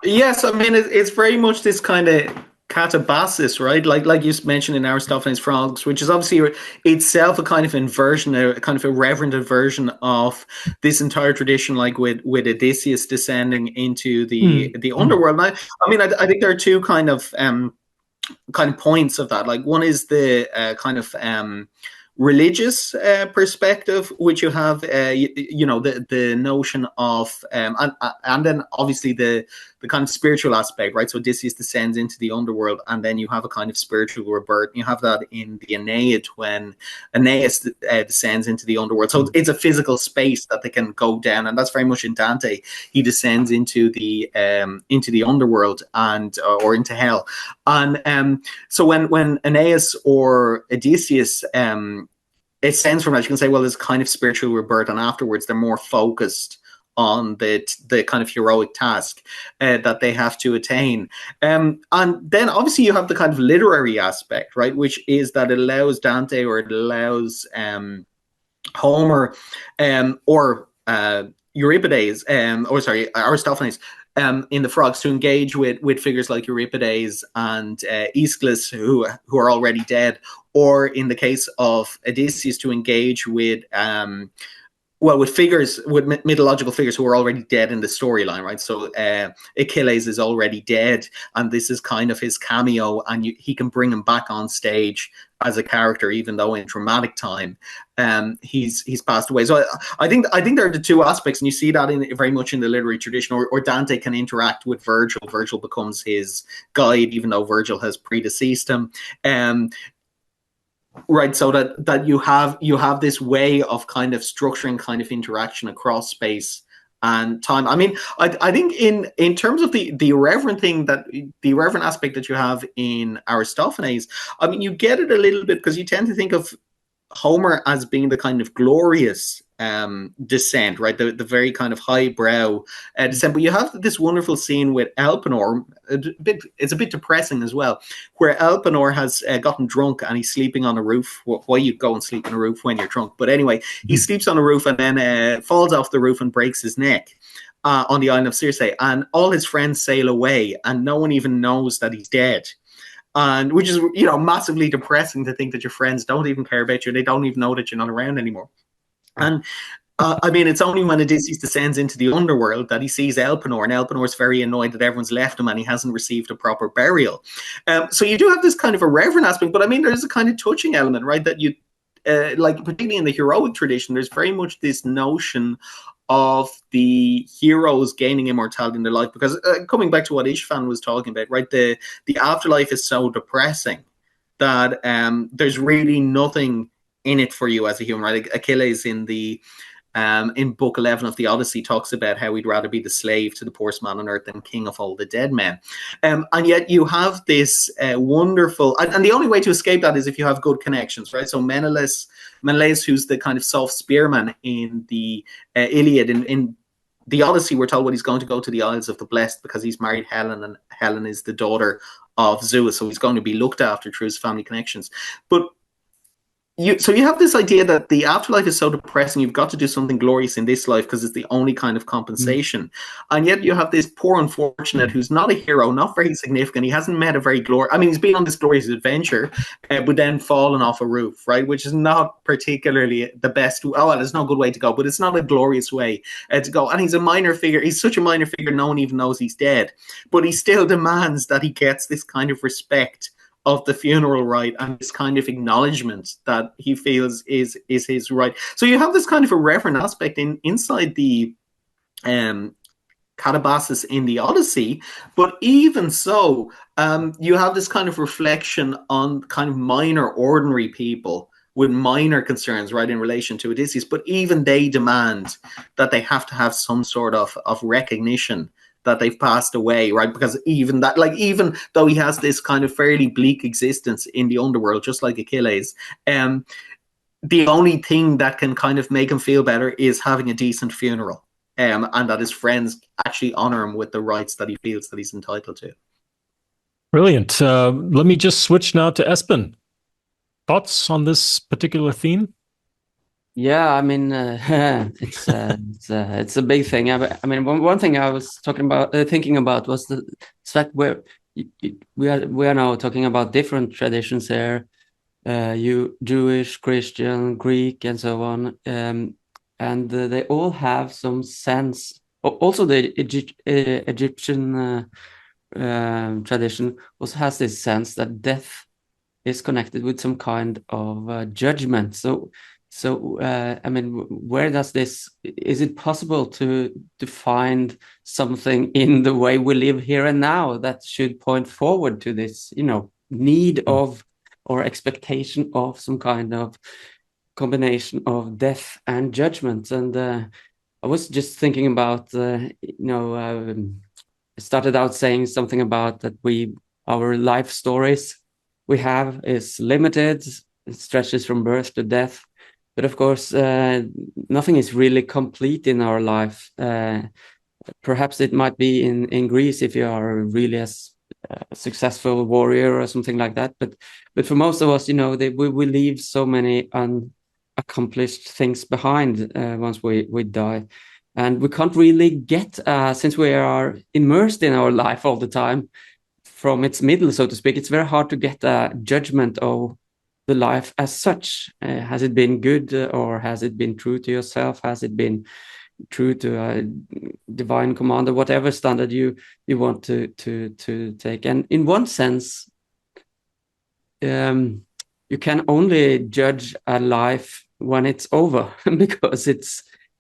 Yes, I mean it's very much this kind of catabasis, right? Like you mentioned in Aristophanes' Frogs, which is obviously itself a kind of inversion, a kind of irreverent version of this entire tradition, like with Odysseus descending into the underworld. And I mean, I think there are two kind of points of that. Like, one is the kind of religious perspective, which you have, the notion of, and then obviously the kind of spiritual aspect, right? So Odysseus descends into the underworld, and then you have a kind of spiritual rebirth. You have that in the Aeneid when Aeneas descends into the underworld. So it's a physical space that they can go down, and that's very much in Dante. He descends into the underworld or into hell, and so when Aeneas or Odysseus ascends from that, you can say, well, there's kind of spiritual rebirth, and afterwards they're more focused on the kind of heroic task that they have to attain. And then obviously you have the kind of literary aspect, right, which is that it allows Dante, or it allows Homer or Euripides, Aristophanes, in the Frogs, to engage with figures like Euripides and Aeschylus, who are already dead, or in the case of Odysseus, to engage with mythological figures who are already dead in the storyline, right? So Achilles is already dead, and this is kind of his cameo, and he can bring him back on stage as a character, even though in dramatic time he's passed away. So I think there are the two aspects, and you see that very much in the literary tradition. Or Dante can interact with Virgil. Virgil becomes his guide, even though Virgil has predeceased him. Right, so that you have this way of kind of structuring kind of interaction across space and time. I mean, I think in terms of the irreverent thing, that the irreverent aspect that you have in Aristophanes, I mean, you get it a little bit because you tend to think of Homer as being the kind of glorious descent, right? The very kind of highbrow descent. But you have this wonderful scene with Elpenor. It's a bit depressing as well, where Elpenor has gotten drunk and he's sleeping on a roof. Why you go and sleep on a roof when you're drunk? But anyway, he sleeps on a roof and then falls off the roof and breaks his neck on the island of Circe. And all his friends sail away, and no one even knows that he's dead. And which is, massively depressing to think that your friends don't even care about you. They don't even know that you're not around anymore. And I mean, it's only when Odysseus descends into the underworld that he sees Elpenor, and Elpenor's very annoyed that everyone's left him and he hasn't received a proper burial. So you do have this kind of a reverent aspect, but I mean, there's a kind of touching element, right? That you, like, particularly in the heroic tradition, there's very much this notion of the heroes gaining immortality in their life, because coming back to what Istvan was talking about, right? The afterlife is so depressing that there's really nothing in it for you as a human, right? Like Achilles in the in book 11 of the Odyssey talks about how he'd rather be the slave to the poorest man on earth than king of all the dead men. And yet you have this wonderful, and the only way to escape that is if you have good connections, right? So Menelaus, who's the kind of soft spearman in the Iliad, in the Odyssey, we're told he's going to go to the Isles of the Blessed because he's married Helen, and Helen is the daughter of Zeus, so he's going to be looked after through his family connections. But you have this idea that the afterlife is so depressing, you've got to do something glorious in this life because it's the only kind of compensation. And yet you have this poor unfortunate who's not a hero, not very significant. He hasn't met a very he's been on this glorious adventure, but then fallen off a roof, right? Which is not particularly the best. Oh, well, there's no good way to go, but it's not a glorious way to go. And he's a minor figure. He's such a minor figure, no one even knows he's dead. But he still demands that he gets this kind of respect of the funeral rite and this kind of acknowledgement that he feels is his right. So you have this kind of a reverent aspect inside the catabasis in the Odyssey, but even so, you have this kind of reflection on kind of minor, ordinary people with minor concerns, right, in relation to Odysseus, but even they demand that they have to have some sort of recognition that they've passed away, right? Because even though he has this kind of fairly bleak existence in the underworld, just like Achilles, the only thing that can kind of make him feel better is having a decent funeral, and that his friends actually honor him with the rights that he feels that he's entitled to. Brilliant. Let me just switch now to Espen. Thoughts on this particular theme? Yeah, I mean, it's a big thing. I mean, one thing I was thinking about was the fact where we are now talking about different traditions here, you Jewish, Christian, Greek, and so on, and they all have some sense. Also, the Egyptian tradition also has this sense that death is connected with some kind of judgment. So, I mean, where does this, is it possible to find something in the way we live here and now that should point forward to this, need of or expectation of some kind of combination of death and judgment? And I was just thinking about, I started out saying something about that our life stories we have is limited, it stretches from birth to death. But of course, nothing is really complete in our life. Perhaps it might be in Greece if you are really a successful warrior or something like that. But for most of us, we leave so many unaccomplished things behind once we die. And we can't really get, since we are immersed in our life all the time, from its middle, so to speak, it's very hard to get a judgment of the life as such. Has it been good, or has it been true to yourself? Has it been true to a divine command, or whatever standard you want to take? And in one sense, you can only judge a life when it's over, because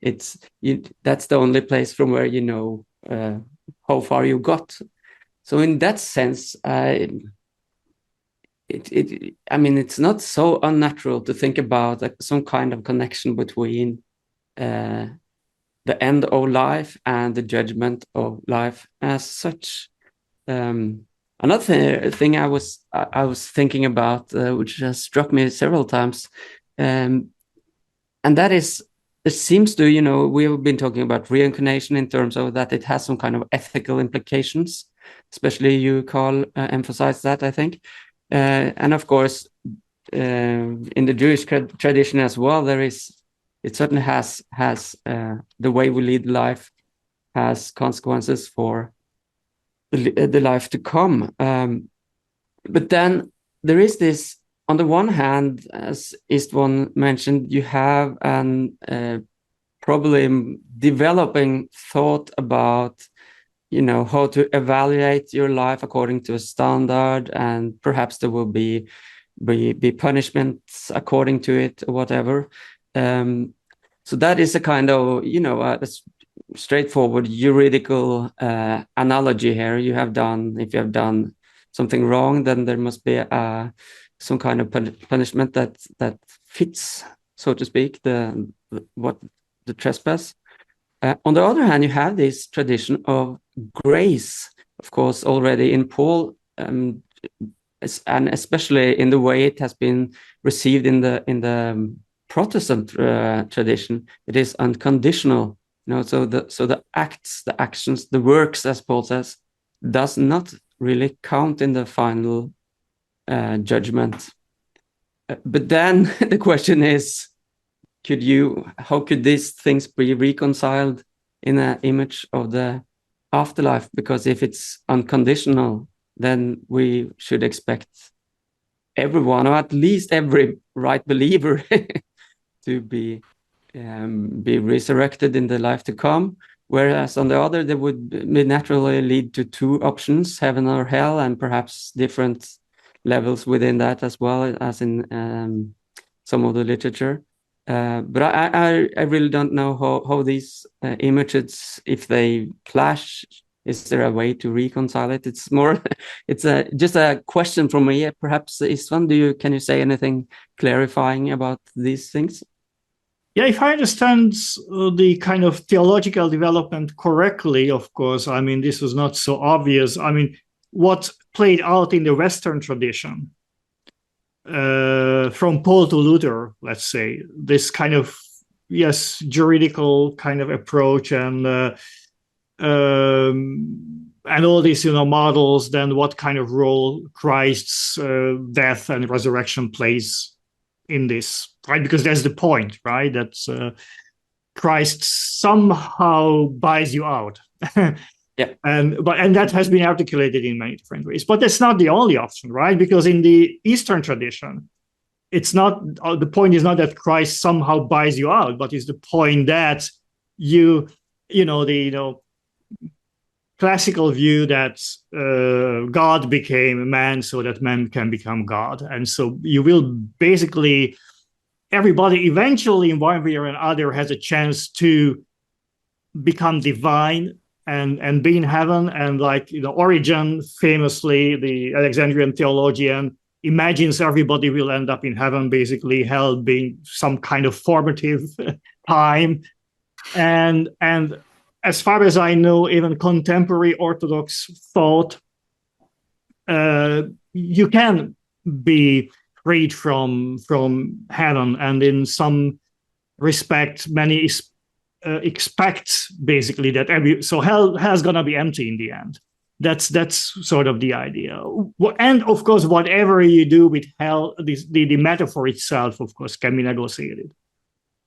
that's the only place from where you know how far you got. So in that sense, it's not so unnatural to think about some kind of connection between the end of life and the judgment of life as such. Another thing I was thinking about, which has struck me several times, and that is, it seems to, we have been talking about reincarnation in terms of that it has some kind of ethical implications. Especially you, Carl, emphasized that, I think. And of course, in the Jewish tradition as well, it certainly has the way we lead life has consequences for the life to come. But then there is this, on the one hand, as Istvan mentioned, you have an probably developing thought about how to evaluate your life according to a standard, and perhaps there will be punishments according to it or whatever. So that is a kind of, a straightforward juridical analogy here. If you have done something wrong, then there must be some kind of punishment that fits, so to speak, what the trespass. On the other hand, you have this tradition of grace, of course, already in Paul, and especially in the way it has been received in the Protestant tradition. It is unconditional, So the acts, the actions, the works, as Paul says, does not really count in the final judgment. But then the question is, how could these things be reconciled in an image of the afterlife? Because if it's unconditional, then we should expect everyone, or at least every right believer, to be resurrected in the life to come. Whereas on the other, there would naturally lead to two options, heaven or hell, and perhaps different levels within that as well, as in some of the literature. But I really don't know how these images, if they clash, is there a way to reconcile it? It's more, it's just a question from me. Perhaps, Istvan, can you say anything clarifying about these things? Yeah, if I understand the kind of theological development correctly, of course, I mean, this was not so obvious. I mean, what played out in the Western tradition, from Paul to Luther, let's say, this kind of, yes, juridical kind of approach and all these, models, then what kind of role Christ's death and resurrection plays in this, right? Because that's the point, right? That Christ somehow buys you out. Yeah. And that has been articulated in many different ways. But that's not the only option, right? Because in the Eastern tradition, it's not, the point is not that Christ somehow buys you out, but it's the point that the classical view that God became a man so that man can become God. And so you will basically, everybody eventually in one way or another has a chance to become divine and be in heaven. And Origen, famously, the Alexandrian theologian, imagines everybody will end up in heaven, basically hell being some kind of formative time. And as far as I know, even contemporary Orthodox thought, you can be freed from heaven, and in some respect, many expect basically that hell is gonna be empty in the end. That's sort of the idea. And of course, whatever you do with hell, the metaphor itself, of course, can be negotiated.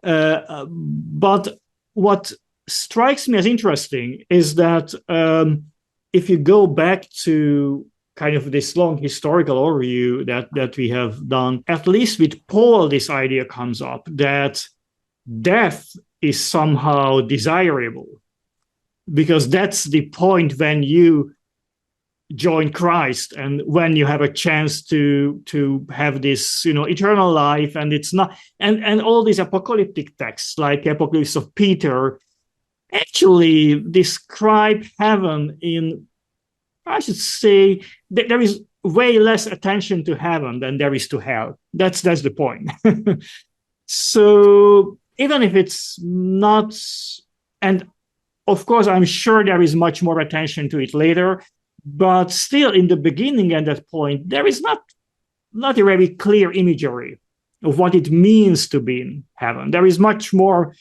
But what strikes me as interesting is that if you go back to kind of this long historical overview that we have done, at least with Paul, this idea comes up that death is somehow desirable, because that's the point when you join Christ and when you have a chance to have this eternal life. And it's not, and all these apocalyptic texts like Apocalypse of Peter actually describe heaven in, I should say, that there is way less attention to heaven than there is to hell. That's the point. So even if it's not, and of course, I'm sure there is much more attention to it later, but still in the beginning at that point, there is not a very clear imagery of what it means to be in heaven. There is much more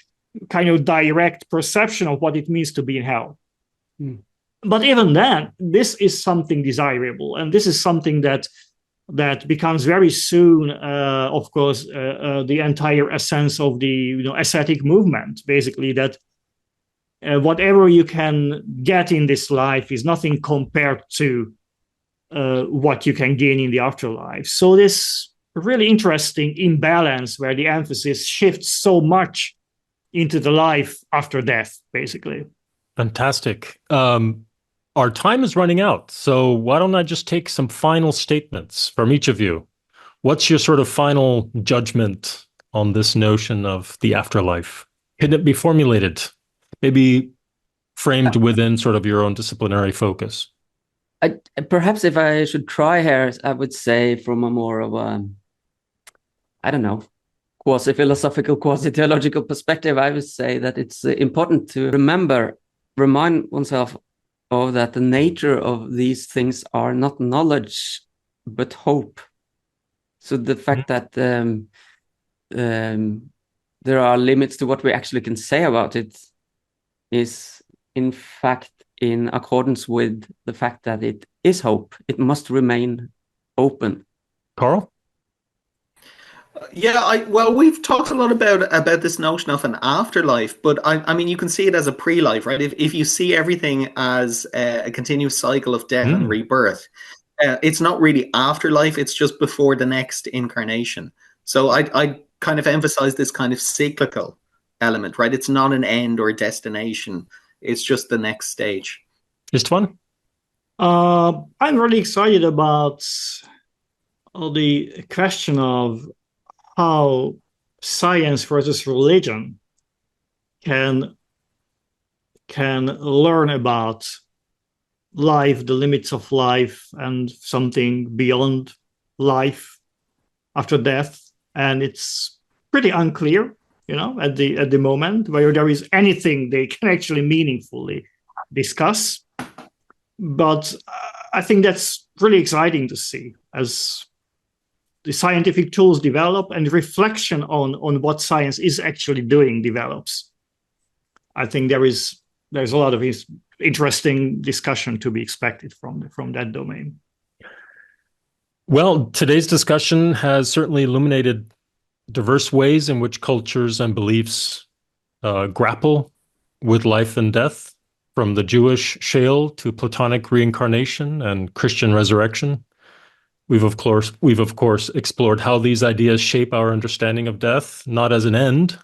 kind of direct perception of what it means to be in hell. But even then, this is something desirable, and this is something that becomes very soon, of course, the entire essence of the ascetic movement. Basically, that whatever you can get in this life is nothing compared to what you can gain in the afterlife. So this really interesting imbalance where the emphasis shifts so much into the life after death, basically. Fantastic. Our time is running out, so why don't I just take some final statements from each of you? What's your sort of final judgment on this notion of the afterlife? Can it be formulated, maybe framed within sort of your own disciplinary focus? Perhaps if I should try here, I would say from a more of a, I don't know, quasi-philosophical, quasi-theological perspective, I would say that it's important to remind oneself of that the nature of these things are not knowledge, but hope. So the fact that there are limits to what we actually can say about it is, in fact, in accordance with the fact that it is hope. It must remain open. Carl? Yeah, well, we've talked a lot about this notion of an afterlife, but I mean, you can see it as a pre-life, right? If you see everything as a continuous cycle of death and rebirth, it's not really afterlife, it's just before the next incarnation. So I kind of emphasize this kind of cyclical element, right? It's not an end or a destination, it's just the next stage. Istvan? I'm really excited about the question of how science versus religion can learn about life, the limits of life, and something beyond life after death. And it's pretty unclear, at the moment, whether there is anything they can actually meaningfully discuss. But I think that's really exciting to see as the scientific tools develop and reflection on what science is actually doing develops. I think there's a lot of interesting discussion to be expected from that domain. Well, today's discussion has certainly illuminated diverse ways in which cultures and beliefs grapple with life and death, from the Jewish Sheol to Platonic reincarnation and Christian resurrection. We've of course explored how these ideas shape our understanding of death, not as an end,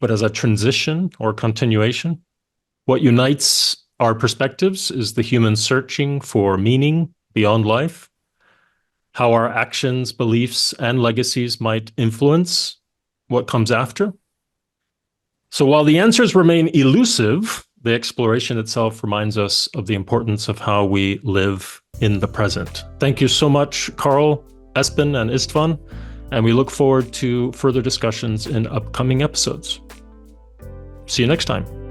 but as a transition or continuation. What unites our perspectives is the human searching for meaning beyond life, how our actions, beliefs, and legacies might influence what comes after. So while the answers remain elusive, the exploration itself reminds us of the importance of how we live in the present. Thank you so much, Carl, Espen, and Istvan, and we look forward to further discussions in upcoming episodes. See you next time.